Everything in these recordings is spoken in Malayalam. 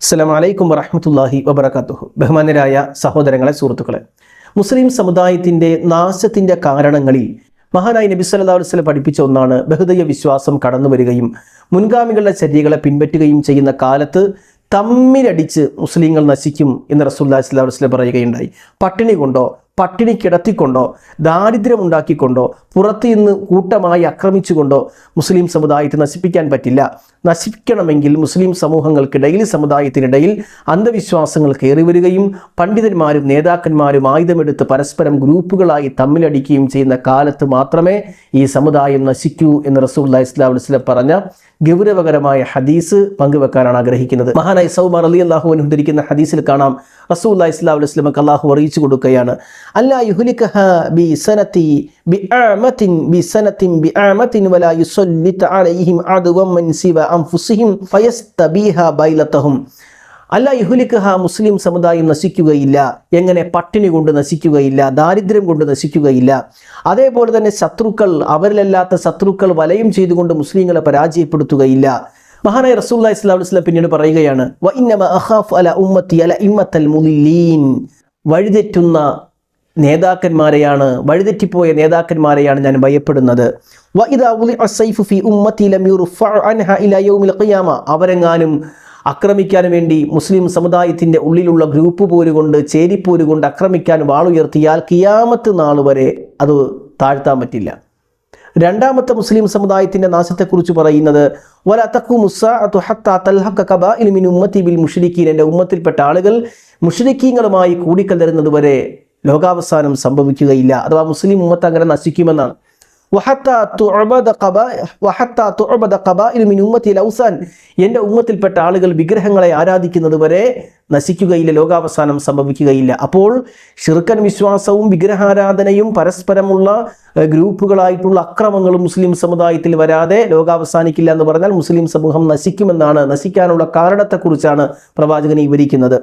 അസ്സലാമു അലൈക്കും വറഹ്മത്തുള്ളാഹി വബറകാതുഹു. ബഹുമാന്യരായ സഹോദരങ്ങളെ, സുഹൃത്തുക്കളെ, മുസ്ലിം സമുദായത്തിൻ്റെ നാശത്തിൻ്റെ കാരണങ്ങളിൽ മഹാനായ നബി സല്ലല്ലാഹു അലൈഹി വസല്ലം പഠിപ്പിച്ച ഒന്നാണ് ബഹുദൈവ വിശ്വാസം കടന്നു വരികയും മുൻഗാമികളുടെ ചര്യകളെ പിൻപറ്റുകയും ചെയ്യുന്ന കാലത്ത് തമ്മിലടിച്ച് മുസ്ലിങ്ങൾ നശിക്കും എന്ന് റസൂലുള്ളാഹി സ്വല്ലല്ലാഹു അലൈഹി വസല്ലം പറയുകയുണ്ടായി. പട്ടിണി കൊണ്ടോ, പട്ടിണി കിടത്തിക്കൊണ്ടോ, ദാരിദ്ര്യമുണ്ടാക്കിക്കൊണ്ടോ, പുറത്തു നിന്ന് കൂട്ടമായി ആക്രമിച്ചുകൊണ്ടോ മുസ്ലിം സമുദായത്തെ നശിപ്പിക്കാൻ പറ്റില്ല. നശിപ്പിക്കണമെങ്കിൽ മുസ്ലിം സമൂഹങ്ങൾക്കിടയിൽ, സമുദായത്തിനിടയിൽ അന്ധവിശ്വാസങ്ങൾ കയറി വരികയും പണ്ഡിതന്മാരും നേതാക്കന്മാരും ആയുധമെടുത്ത് പരസ്പരം ഗ്രൂപ്പുകളായി തമ്മിലടിക്കുകയും ചെയ്യുന്ന കാലത്ത് മാത്രമേ ഈ സമുദായം നശിക്കൂ എന്ന് റസൂലുള്ളാഹി സ്വല്ലല്ലാഹു അലൈഹി വസല്ലം പറഞ്ഞ ഗൗരവകരമായ ഹദീസ് പങ്കുവെക്കാനാണ് ആഗ്രഹിക്കുന്നത്. മഹാനായ സൗമ റളിയല്ലാഹു അൻഹു ഉദ്ധരിക്കുന്ന ഹദീസിൽ കാണാം, റസൂലുള്ളാഹി സ്വല്ലല്ലാഹു അലൈഹി വസല്ലം അല്ലാഹു അറിയിച്ചു കൊടുക്കുകയാണ്, അല്ലാ യുഹ്ലികഹ ബിസനത്തിൻ ബിആമത്തിൻ വലാ യുസല്ലിത അലൈഹിം അദുവൻ മൻ സിവ അൻഫുസിഹിം ഫയസ്തബീഹ ബൈലതഹും. അല്ലാ യുഹ്ലികഹ, മുസ്ലിം സമുദായം നശിക്കുകയില്ല. എങ്ങനെ? പട്ടിണി കൊണ്ട് നശിക്കുകയില്ല, ദാരിദ്ര്യം കൊണ്ട് നശിക്കുകയില്ല. അതേപോലെ തന്നെ ശത്രുക്കൾ, അവരിലല്ലാത്ത ശത്രുക്കൾ വലയം ചെയ്തുകൊണ്ട് മുസ്ലിങ്ങളെ പരാജയപ്പെടുത്തുകയില്ല. മഹാനായ റസൂലുള്ളാഹി സ്വല്ലല്ലാഹു അലൈഹി വസല്ലം പിന്നീട് പറയുകയാണ്, വ ഇന്നമ അഖാഫു അല ഉമ്മത്തി അല ഇമ്മത്തൽ മുളില്ലീൻ. വഴിതെറ്റുന്ന നേതാക്കന്മാരെയാണ്, വഴിതെറ്റിപ്പോയ നേതാക്കന്മാരെയാണ് ഞാൻ ഭയപ്പെടുന്നത്. വ ഇദാ ഉളിഅ സൈഫു ഫി ഉമ്മത്തി ലം യുർഫഅ അൻഹ ഇലാ യൗമിൽ ഖിയാമ. അവരെങ്ങാനും ആക്രമിക്കാൻ വേണ്ടി മുസ്ലിം സമുദായത്തിൻ്റെ ഉള്ളിലുള്ള ഗ്രൂപ്പ് പോരുകൊണ്ട്, ചേരിപ്പോരുകൊണ്ട് ആക്രമിക്കാൻ വാളുയർത്തിയാൽ ഖിയാമത്ത് നാൾ വരെ അത് താഴ്ത്താൻ പറ്റില്ല. രണ്ടാമത്തെ മുസ്ലിം സമുദായത്തിൻ്റെ നാശത്തെക്കുറിച്ച് പറയുന്നത്, വലാ തഖൂമു സ്സാഅതു ഹത്താ തൽഹഖ ഖബാഇലു മിൻ ഉമ്മത്തി ബിൽ മുശ്രിക്കീൻ. എൻ്റെ ഉമ്മത്തിൽപ്പെട്ട ആളുകൾ മുശ്രിക്കീങ്ങളുമായി കൂടിക്കലരുന്നത് വരെ ലോകാവസാനം സംഭവിക്കുകയില്ല. അഥവാ മുസ്ലിം ഉമ്മത്ത് അങ്ങനെ നശിക്കുമെന്നാണ്. എൻ്റെ ഉമ്മത്തിൽപ്പെട്ട ആളുകൾ വിഗ്രഹങ്ങളെ ആരാധിക്കുന്നത് വരെ നശിക്കുകയില്ല, ലോകാവസാനം സംഭവിക്കുകയില്ല. അപ്പോൾ ശിർക്കൻ വിശ്വാസവും വിഗ്രഹാരാധനയും പരസ്പരമുള്ള ഗ്രൂപ്പുകളായിട്ടുള്ള അക്രമങ്ങളും മുസ്ലിം സമുദായത്തിൽ വരാതെ ലോകാവസാനിക്കില്ല എന്ന് പറഞ്ഞാൽ മുസ്ലിം സമൂഹം നശിക്കുമെന്നാണ്. നശിക്കാനുള്ള കാരണത്തെക്കുറിച്ചാണ് പ്രവാചകൻ വിവരിക്കുന്നത്.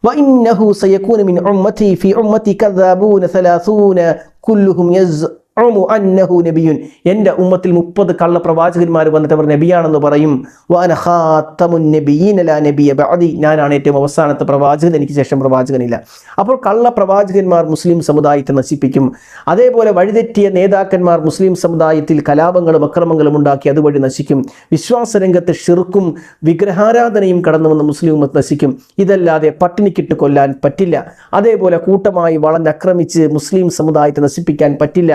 وإنه سيكون من أمتي في أمتي كذابون 30 كلهم يزعم أنه نبي. എൻ്റെ ഉമ്മത്തിൽ 30 കള്ള പ്രവാചകന്മാർ വന്നിട്ട് അവർ നബിയാണെന്ന് പറയും. وأنا خاتم النبيين لا نبي بعدي. ഞാനാണ് ഏറ്റവും അവസാനത്തെ പ്രവാചകൻ, എനിക്ക് ശേഷം പ്രവാചകനില്ല. അപ്പോൾ കള്ള പ്രവാചകന്മാർ മുസ്ലിം സമുദായത്തെ നശിപ്പിക്കും. അതേപോലെ വഴിതെറ്റിയ നേതാക്കന്മാർ മുസ്ലിം സമുദായത്തിൽ കലാപങ്ങളും അക്രമങ്ങളും ഉണ്ടാക്കി അതുവഴി നശിക്കും. വിശ്വാസരംഗത്ത് ഷിർക്കും വിഗ്രഹാരാധനയും കടന്നു വന്ന് മുസ്ലിം ഉമ്മത്ത് നശിക്കും. ഇതല്ലാതെ പട്ടിണിക്കിട്ട് കൊല്ലാൻ പറ്റില്ല. അതേപോലെ കൂട്ടമായി വളഞ്ഞക്രമിച്ച് മുസ്ലിം സമുദായത്തെ നശിപ്പിക്കാൻ പറ്റില്ല.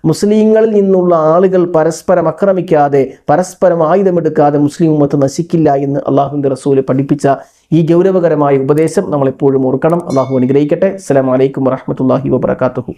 മുസ്ലിങ്ങളിൽ നിന്നുള്ള ആളുകൾ പരസ്പരം ആക്രമിക്കാതെ, പരസ്പരം ആയുധമെടുക്കാതെ മുസ്ലിം ഉമ്മത്ത് നശിക്കില്ല എന്ന് അള്ളാഹുവിൻ്റെ റസൂൽ പഠിപ്പിച്ച ഈ ഗൗരവകരമായ ഉപദേശം നമ്മളെപ്പോഴും ഓർക്കണം. അള്ളാഹു അനുഗ്രഹിക്കട്ടെ. അസ്സലാമു അലൈക്കും വറഹ്മത്തുള്ളാഹി വബറകാതുഹു.